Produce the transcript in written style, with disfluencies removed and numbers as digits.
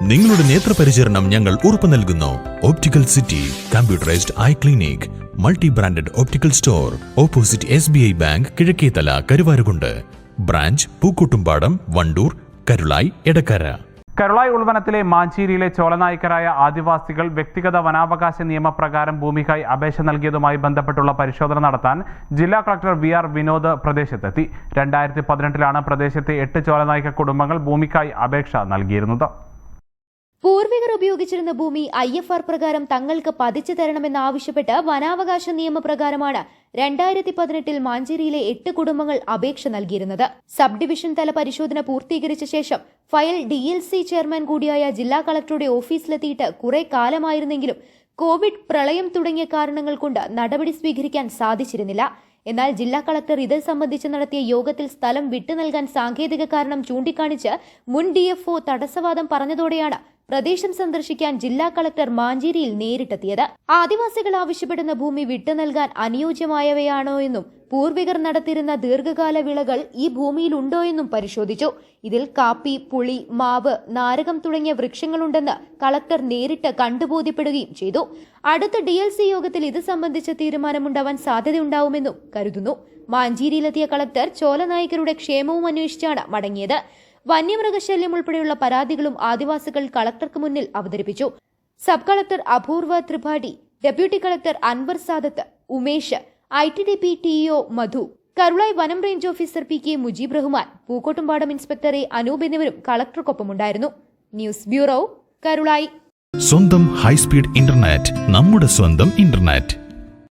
നിങ്ങളുടെ നേത്രപരിചരണം ഞങ്ങൾ ഉറപ്പു നൽകുന്നു. Optical city computerised eye clinic, multi branded optical store, opposite SBI bank, Kizhakkethala, Karuvarakundu. Branch Pookkottumpadam, Wandoor, Karulai, Edakkara. Karulai ഉൾവനത്തിലെ മാഞ്ചേരിയിലെ ചോലനായ്ക്കരായ ആദിവാസികൾ വ്യക്തിഗത വനാവകാശ നിയമപ്രകാരം ഭൂമിക്കായി അപേക്ഷ നൽകിയതുമായി ബന്ധപ്പെട്ടുള്ള പരിശോധന നടത്താൻ ജില്ലാ കളക്ടർ VR വിനോദ് പ്രദേശത്തെത്തി. 2018 പ്രദേശത്തെ 8 ചോലനായ്ക്ക കുടുംബങ്ങൾ ഭൂമിക്കായി അപേക്ഷ നൽകിയിരുന്നത്. പൂർവികർ ഉപയോഗിച്ചിരുന്ന ഭൂമി IFR പ്രകാരം തങ്ങൾക്ക് പതിച്ചു തരണമെന്നാവശ്യപ്പെട്ട് വനാവകാശ നിയമപ്രകാരമാണ് 2018 മാഞ്ചേരിയിലെ 8 കുടുംബങ്ങൾ അപേക്ഷ നൽകിയിരുന്നത്. സബ് ഡിവിഷൻ തല പരിശോധന പൂർത്തീകരിച്ച ശേഷം ഫയൽ DLC ചെയർമാൻ കൂടിയായ ജില്ലാ കളക്ടറുടെ ഓഫീസിലെത്തിയിട്ട് കുറെ കാലമായിരുന്നെങ്കിലും കോവിഡ്, പ്രളയം തുടങ്ങിയ കാരണങ്ങൾ കൊണ്ട് നടപടി സ്വീകരിക്കാൻ സാധിച്ചിരുന്നില്ല. എന്നാൽ ജില്ലാ കളക്ടർ ഇത് സംബന്ധിച്ച് നടത്തിയ യോഗത്തിൽ സ്ഥലം വിട്ടു നൽകാൻ സാങ്കേതിക കാരണം ചൂണ്ടിക്കാണിച്ച് മുൻ DFO തടസ്സവാദം പറഞ്ഞതോടെയാണ് പ്രദേശം സന്ദർശിക്കാൻ ജില്ലാ കളക്ടർ മാഞ്ചേരിയിൽ നേരിട്ടെത്തിയത്. ആദിവാസികൾ ആവശ്യപ്പെടുന്ന ഭൂമി വിട്ടു നൽകാൻ അനുയോജ്യമായവയാണോ എന്നും പൂർവികർ നടത്തിയിരുന്ന ദീർഘകാല വിളകൾ ഈ ഭൂമിയിലുണ്ടോ എന്നും പരിശോധിച്ചു. ഇതിൽ കാപ്പി, പുളി, മാവ്, നാരകം തുടങ്ങിയ വൃക്ഷങ്ങളുണ്ടെന്ന് കളക്ടർ നേരിട്ട് കണ്ടുബോധ്യപ്പെടുകയും ചെയ്തു. അടുത്ത DLC യോഗത്തിൽ ഇത് സംബന്ധിച്ച തീരുമാനമുണ്ടാവാൻ സാധ്യതയുണ്ടാവുമെന്നും കരുതുന്നു. മാഞ്ചേരിയിലെത്തിയ കളക്ടർ ചോലനായ്ക്കരുടെ ക്ഷേമവും അന്വേഷിച്ചാണ് മടങ്ങിയത്. വന്യമൃഗശല്യം ഉൾപ്പെടെയുള്ള പരാതികളും ആദിവാസികൾ കളക്ടർക്ക് മുന്നിൽ അവതരിപ്പിച്ചു. Sub collector Apoorva Tripathi, deputy collector Anwar Sadath, Umesh, ITDP TEO Madhu, Karulai വനം range officer PK Mujeeb Rahman, Pookkottumpadam inspector A Anoop എന്നിവരും കളക്ടർക്കൊപ്പമുണ്ടായിരുന്നു. News bureau, Karulai. സ്വന്തം ഹൈസ്പീഡ് ഇന്റർനെറ്റ്, നമ്മുടെ സ്വന്തം ഇന്റർനെറ്റ്.